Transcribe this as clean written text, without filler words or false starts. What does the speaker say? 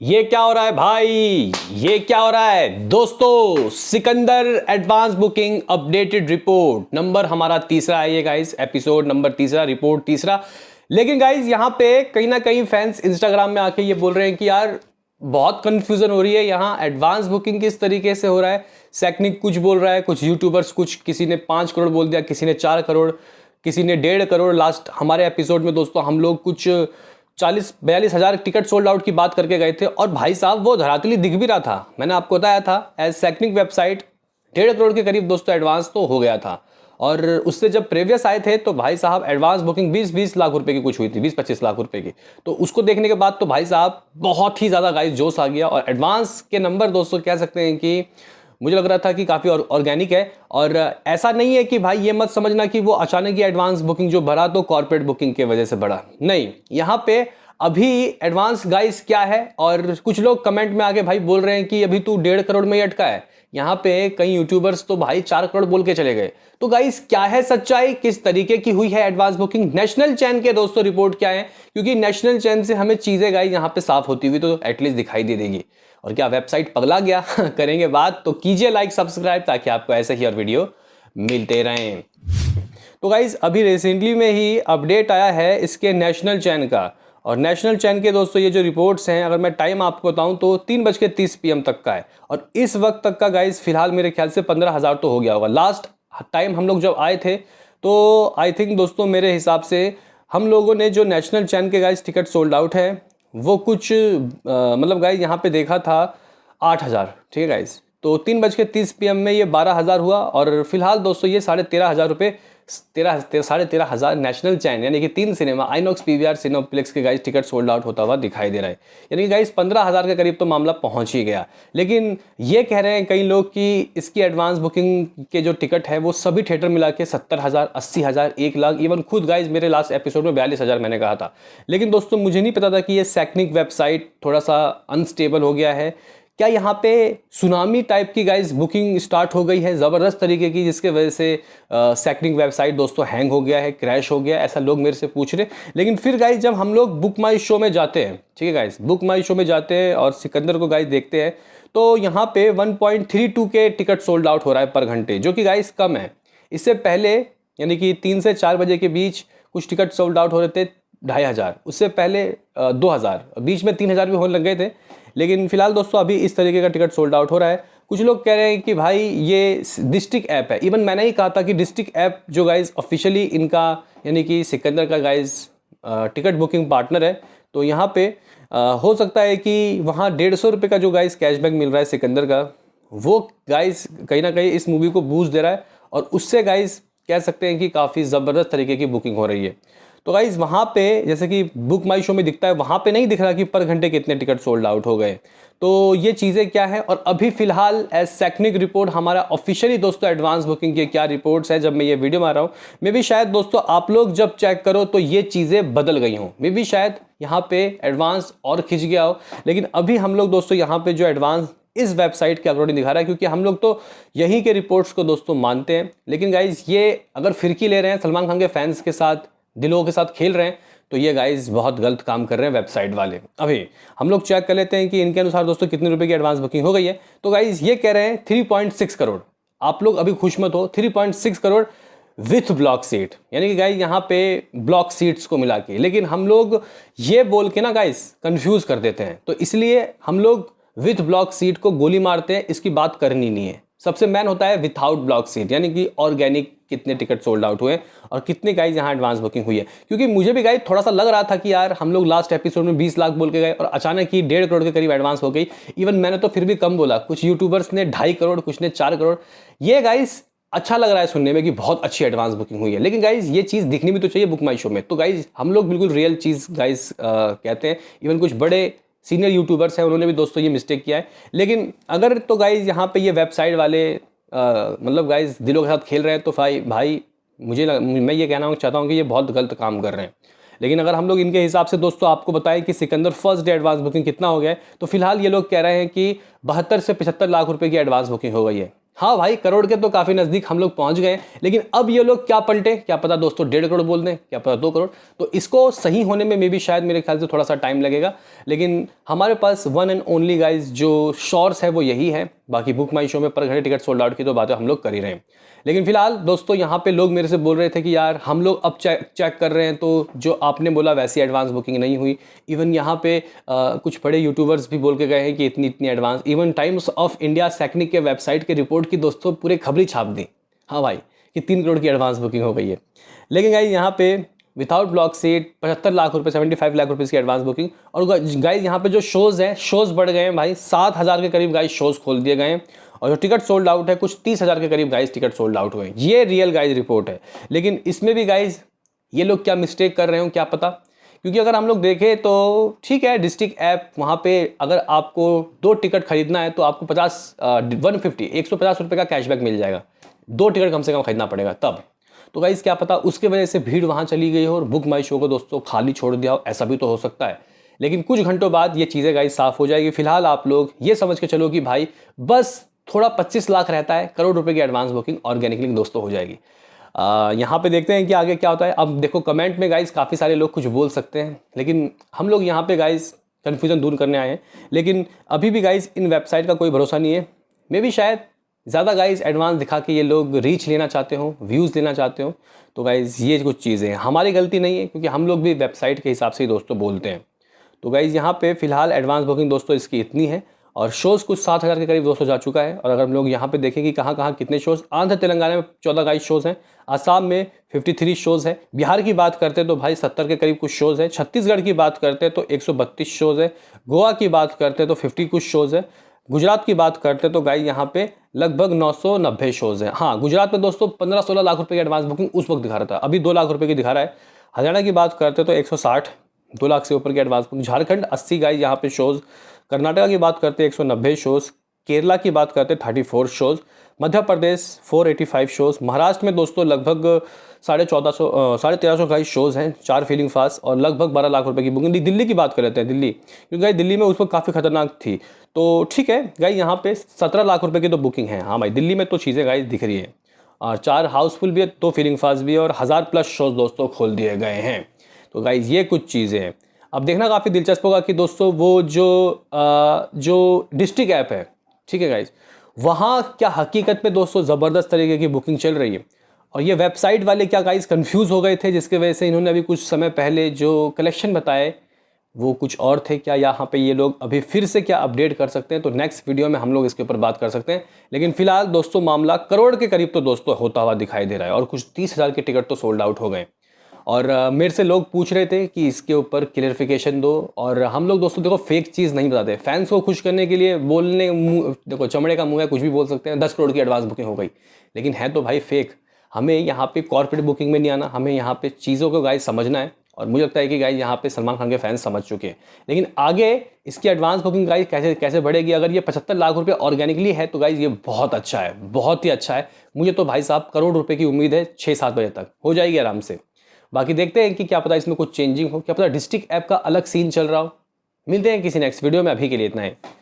ये क्या हो रहा है भाई? ये क्या हो रहा है दोस्तों? Sikandar advance booking updated report number हमारा तीसरा है ये गाइस, एपिसोड नंबर तीसरा, रिपोर्ट तीसरा। लेकिन गाइस यहाँ पे कहीं ना कहीं फैंस इंस्टाग्राम में आके ये बोल रहे हैं कि यार बहुत कंफ्यूजन हो रही है, यहाँ एडवांस बुकिंग किस तरीके से हो रहा है। सैकनिक कुछ बोल रहा है, कुछ यूट्यूबर्स कुछ, किसी ने 5 करोड़ बोल दिया, किसी ने 4 करोड़, किसी ने 1.5 करोड़। लास्ट हमारे एपिसोड में दोस्तों हम लोग कुछ 40-42 हज़ार टिकट सोल्ड आउट की बात करके गए थे और भाई साहब वो धरातली दिख भी रहा था। मैंने आपको बताया था एज सैकनिक वेबसाइट 1.5 करोड़ के करीब दोस्तों एडवांस तो हो गया था। और उससे जब प्रीवियस आए थे तो भाई साहब एडवांस बुकिंग 20-20 लाख रुपए की कुछ हुई थी, 20-25 लाख रुपए की। तो उसको देखने के बाद तो भाई साहब बहुत ही ज़्यादा गाइस जोश आ गया। और एडवांस के नंबर दोस्तों कह सकते हैं कि मुझे लग रहा था कि काफ़ी ऑर्गेनिक है। और ऐसा नहीं है कि भाई ये मत समझना कि वो अचानक ही एडवांस बुकिंग जो बढ़ा तो कॉर्पोरेट बुकिंग की वजह से बढ़ा, नहीं। यहाँ पे अभी एडवांस गाइस क्या है, और कुछ लोग कमेंट में आके भाई बोल रहे हैं कि अभी तू 1.5 करोड़ में ही अटका है। यहाँ पे कई यूट्यूबर्स तो भाई 4 करोड़ बोल के चले गए। तो गाइस क्या है सच्चाई, किस तरीके की हुई है एडवांस बुकिंग, नेशनल चैन के दोस्तों रिपोर्ट क्या है? क्योंकि नेशनल चैन से हमें चीजें गाइस यहाँ पे साफ होती हुई तो एटलीस्ट दिखाई दे देगी। और क्या वेबसाइट पगला गया? करेंगे बात, तो कीजिए लाइक सब्सक्राइब ताकि आपको ऐसे ही और वीडियो मिलते रहें। तो गाइज अभी रिसेंटली में ही अपडेट आया है इसके नेशनल चैन का। और नेशनल चैन के दोस्तों ये जो रिपोर्ट्स हैं, अगर मैं टाइम आपको बताऊं तो 3:30 PM तक का है। और इस वक्त तक का गाइज फिलहाल मेरे ख्याल से 15,000 तो हो गया होगा। लास्ट टाइम हम लोग जब आए थे तो आई थिंक दोस्तों मेरे हिसाब से हम लोगों ने जो नेशनल चैन के गाइज टिकट सोल्ड आउट है वो कुछ मतलब गाइज यहाँ पे देखा था 8,000, ठीक है गाइज। तो 3:30 PM में ये 12,000 हुआ। और फिलहाल दोस्तों ये 13,500 रुपये, 13,500 नेशनल चैन यानी कि 3 सिनेमा आइनॉक्स PVR सिनेप्लेक्स के गाइस टिकट सोल्ड आउट होता हुआ दिखाई दे रहा है। यानी कि गाइस 15,000 के करीब तो मामला पहुंच ही गया। लेकिन ये कह रहे हैं कई लोग कि इसकी एडवांस बुकिंग के जो टिकट है वो सभी थिएटर मिला के 70,000, 80,000, 1 लाख, इवन खुद गाइस मेरे लास्ट एपिसोड में 42,000 मैंने कहा था। लेकिन दोस्तों मुझे नहीं पता था कि ये सैकनिक वेबसाइट थोड़ा सा अनस्टेबल हो गया है। क्या यहाँ पे सुनामी टाइप की गाइस बुकिंग स्टार्ट हो गई है ज़बरदस्त तरीके की, जिसके वजह से सैकनिक वेबसाइट दोस्तों हैंग हो गया है, क्रैश हो गया, ऐसा लोग मेरे से पूछ रहे। लेकिन फिर गाइस जब हम लोग बुक माई शो में जाते हैं, ठीक है गाइस, बुक माई शो में जाते हैं और सिकंदर को गाइस देखते हैं तो यहाँ पे 1.32 के टिकट सोल्ड आउट हो रहा है पर घंटे, जो कि गाइस कम है। इससे पहले यानी कि 3 से 4 बजे के बीच कुछ टिकट सोल्ड आउट हो रहे थे 2,500, उससे पहले 2,000, बीच में 3,000 भी होने लग गए थे। लेकिन फिलहाल दोस्तों अभी इस तरीके का टिकट सोल्ड आउट हो रहा है। कुछ लोग कह रहे हैं कि भाई ये डिस्ट्रिक्ट ऐप है। इवन मैंने ही कहा था कि डिस्ट्रिक्ट ऐप जो गाइज ऑफिशियली इनका यानी कि सिकंदर का गाइज टिकट बुकिंग पार्टनर है, तो यहाँ पे हो सकता है कि वहाँ 150 रुपये का जो गाइज कैशबैक मिल रहा है सिकंदर का, वो गाइज कहीं ना कहीं इस मूवी को बूस्ट दे रहा है। और उससे गाइज कह सकते हैं कि काफ़ी ज़बरदस्त तरीके की बुकिंग हो रही है। तो गाइज वहाँ पे जैसे कि बुक माई शो में दिखता है, वहाँ पे नहीं दिख रहा कि पर घंटे कितने टिकट सोल्ड आउट हो गए। तो ये चीज़ें क्या है, और अभी फिलहाल एज सैकनिक रिपोर्ट हमारा ऑफिशियली दोस्तों एडवांस बुकिंग की क्या रिपोर्ट्स है, जब मैं ये वीडियो बना रहा हूँ मे भी शायद दोस्तों आप लोग जब चेक करो तो ये चीज़ें बदल गई हों, मे भी शायद यहाँ पे एडवांस और खिंच गया हो। लेकिन अभी हम लोग दोस्तों यहाँ पे जो एडवांस इस वेबसाइट के अकॉर्डिंग दिखा रहा है, क्योंकि हम लोग तो यहीं के रिपोर्ट्स को दोस्तों मानते हैं। लेकिन गाइज ये अगर फिरकी ले रहे हैं, सलमान खान के फैंस के साथ, दिलों के साथ खेल रहे हैं, तो ये गाइज बहुत गलत काम कर रहे हैं वेबसाइट वाले। अभी हम लोग चेक कर लेते हैं कि इनके अनुसार दोस्तों कितने रुपए की एडवांस बुकिंग हो गई है। तो गाइज ये कह रहे हैं 3.6 करोड़। आप लोग अभी खुश मत हो, 3.6 करोड़ विथ ब्लॉक सीट, यानी कि गाइज यहाँ पे ब्लॉक सीट्स को मिला के। लेकिन हम लोग ये बोल के ना गाइज कंफ्यूज कर देते हैं, तो इसलिए हम लोग विथ ब्लॉक सीट को गोली मारते हैं, इसकी बात करनी नहीं है। सबसे मेन होता है विथआउट ब्लॉक सीट, यानी कि ऑर्गेनिक कितने टिकट सोल्ड आउट हुए और कितने गाइज यहाँ एडवांस बुकिंग हुई है। क्योंकि मुझे भी गाइज थोड़ा सा लग रहा था कि यार हम लोग लास्ट एपिसोड में 20 लाख बोल के गए और अचानक ही 1.5 करोड़ के करीब एडवांस हो गई। इवन मैंने तो फिर भी कम बोला, कुछ यूट्यूबर्स ने 2.5 करोड़, कुछ ने 4 करोड़। ये गाइज अच्छा लग रहा है सुनने में कि बहुत अच्छी एडवांस बुकिंग हुई है। लेकिन गाइज ये चीज़ दिखनी भी तो चाहिए बुक माई शो में। तो गाइज हम लोग बिल्कुल रियल चीज़ गाइज कहते हैं। इवन कुछ बड़े सीनियर यूट्यूबर्स हैं, उन्होंने भी दोस्तों ये मिस्टेक किया है। लेकिन अगर तो गाइज यहाँ पे ये वेबसाइट वाले मतलब गाइज दिलों के साथ खेल रहे हैं, तो भाई मैं ये कहना चाहता हूँ कि ये बहुत गलत काम कर रहे हैं। लेकिन अगर हम लोग इनके हिसाब से दोस्तों आपको बताएं कि Sikandar first day advance booking कितना हो गया है, तो फिलहाल ये लोग कह रहे हैं कि 72 से 75 लाख रुपए की एडवांस बुकिंग हो गई है। हाँ भाई, करोड़ के तो काफ़ी नज़दीक हम लोग पहुंच गए, लेकिन अब ये लोग क्या पलटे, क्या पता दोस्तों 1.5 करोड़ बोल दें, क्या पता 2 करोड़। तो इसको सही होने में मे भी शायद मेरे ख्याल से थोड़ा सा टाइम लगेगा, लेकिन हमारे पास वन एंड ओनली गाइज जो शोर्स है वो यही है। बाकी बुक माई शो में पर घंटे टिकट सोल्ड आउट की तो बातें हम लोग कर ही रहे हैं। लेकिन फिलहाल दोस्तों यहाँ पे लोग मेरे से बोल रहे थे कि यार हम लोग अब चेक कर रहे हैं तो जो आपने बोला वैसी एडवांस बुकिंग नहीं हुई। इवन यहाँ पे कुछ बड़े यूट्यूबर्स भी बोल के गए हैं कि इतनी इतनी advance, even Times of India सैकनिक के वेबसाइट के रिपोर्ट की दोस्तों पूरे खबरी छाप दी, हाँ भाई, कि 3 करोड़ की एडवांस बुकिंग हो गई है। लेकिन गाइज यहाँ पे विदाउट ब्लॉक सीट 75 लाख रुपए, 75 लाख रुपए की एडवांस बुकिंग। और गाइज यहाँ पे जो शोज़ हैं, शोज़ बढ़ गए हैं भाई, 7,000 के करीब गाइज शोज़ खोल दिए गए हैं। और जो टिकट सोल्ड आउट है कुछ 30,000 के करीब गाइज टिकट सोल्ड आउट हुए हैं। ये रियल गाइज रिपोर्ट है। लेकिन इसमें भी गाइज ये लोग क्या मिस्टेक कर रहे हो क्या पता, क्योंकि अगर हम लोग देखें तो ठीक है, डिस्ट्रिक्ट ऐप वहाँ पे अगर आपको 2 टिकट खरीदना है तो आपको 150 रुपये का कैशबैक मिल जाएगा। 2 टिकट कम से कम खरीदना पड़ेगा तब। तो गाइस क्या पता उसके वजह से भीड़ वहाँ चली गई हो और बुक माई शो को दोस्तों खाली छोड़ दिया हो, ऐसा भी तो हो सकता है। लेकिन कुछ घंटों बाद ये चीज़ें गाइस साफ हो जाएगी। फिलहाल आप लोग ये समझ के चलो कि भाई बस थोड़ा 25 लाख रहता है, करोड़ रुपए की एडवांस बुकिंग ऑर्गेनिकली दोस्तों हो जाएगी। यहाँ पे देखते हैं कि आगे क्या होता है। अब देखो कमेंट में गाइस काफ़ी सारे लोग कुछ बोल सकते हैं, लेकिन हम लोग यहाँ पे गाइस कन्फ्यूज़न दूर करने आए हैं। लेकिन अभी भी गाइस इन वेबसाइट का कोई भरोसा नहीं है। मे भी शायद ज़्यादा गाइस एडवांस दिखा के ये लोग रीच लेना चाहते हो, व्यूज़ लेना चाहते हो। तो गाइस ये कुछ चीज़ें हैं, हमारी गलती नहीं है, क्योंकि हम लोग भी वेबसाइट के हिसाब से ही दोस्तों बोलते हैं। तो गाइस यहाँ पे फिलहाल एडवांस बुकिंग दोस्तों इसकी इतनी है और शोज़ कुछ 7,000 के करीब दोस्तों जा चुका है। और अगर हम लोग यहाँ पे देखें कि कहाँ कहाँ कितने शोज़, आंध्र तेलंगाना में 14 गाइस शोज़ हैं, आसाम में 53 शोज़ हैं, बिहार की बात करते तो भाई 70 के करीब कुछ शोज़ हैं, छत्तीसगढ़ की बात करते तो 132 शोज़ है, गोवा की बात करते तो 50 कुछ शोज़ है, गुजरात की बात करते तो गाइस यहाँ पे लगभग 990 शोज़ हैं। हाँ, गुजरात में दोस्तों 15-16 लाख रुपए की एडवांस बुकिंग उस वक्त दिखा रहा था, अभी 2 लाख रुपए की दिखा रहा है। हरियाणा की बात करते तो 160, 2 लाख से ऊपर की एडवांस बुकिंग। झारखंड 80 गाइस यहाँ पे शोज़। कर्नाटका की बात करते 190 शोज़, केरला की बात करते 34 शोज़, मध्य प्रदेश 485 शोज़, महाराष्ट्र में दोस्तों लगभग 1350 गाइस शोज़ हैं, 4 फीलिंग फास्ट और लगभग 12 लाख रुपए की बुकिंग। दिल्ली की बात कर लेते हैं, दिल्ली, क्योंकि गाइस दिल्ली में उस वक्त काफ़ी खतरनाक थी। तो ठीक है गाइस, यहाँ पे 17 लाख रुपए की तो बुकिंग है। हाँ भाई, दिल्ली में तो चीज़ें गाइस दिख रही है और 4 हाउसफुल भी है, 2 फीलिंग फास्ट भी है और 1000+ शोज़ दोस्तों खोल दिए गए हैं। तो गाइस ये कुछ चीज़ें हैं। अब देखना काफ़ी दिलचस्प होगा कि दोस्तों वो जो डिस्ट्रिक्ट ऐप है, ठीक है गाइस, वहाँ क्या हकीकत में दोस्तों ज़बरदस्त तरीके की बुकिंग चल रही है। और ये वेबसाइट वाले क्या गाइस कंफ्यूज हो गए थे, जिसके वजह से इन्होंने अभी कुछ समय पहले जो कलेक्शन बताए वो कुछ और थे। क्या यहाँ पे ये लोग अभी फिर से क्या अपडेट कर सकते हैं, तो नेक्स्ट वीडियो में हम लोग इसके ऊपर बात कर सकते हैं। लेकिन फिलहाल दोस्तों मामला करोड़ के करीब तो दोस्तों होता हुआ दिखाई दे रहा है और कुछ 30,000 के टिकट तो सोल्ड आउट हो गए। और मेरे से लोग पूछ रहे थे कि इसके ऊपर क्लियरिफिकेशन दो। और हम लोग दोस्तों देखो फेक चीज़ नहीं बताते, फैंस को खुश करने के लिए बोलने देखो चमड़े का मुंह है, कुछ भी बोल सकते हैं। 10 करोड़ की एडवांस बुकिंग हो गई, लेकिन है तो भाई फेक। हमें यहाँ पे कॉर्पोरेट बुकिंग में नहीं आना, हमें यहाँ पे चीज़ों को गाइस समझना है। और मुझे लगता है कि गाइस यहाँ पे सलमान खान के फैंस समझ चुके हैं। लेकिन आगे इसकी एडवांस बुकिंग गाइस कैसे कैसे बढ़ेगी। अगर ये 75 लाख रुपये ऑर्गेनिकली है तो गाइस ये बहुत अच्छा है, बहुत ही अच्छा है। मुझे तो भाई साहब करोड़ रुपये की उम्मीद है, 6-7 बजे तक हो जाएगी आराम से। बाकी देखते हैं कि क्या पता इसमें कुछ चेंजिंग हो, क्या पता डिस्ट्रिक्ट ऐप का अलग सीन चल रहा हो। मिलते हैं किसी नेक्स्ट वीडियो में, अभी के लिए इतना है।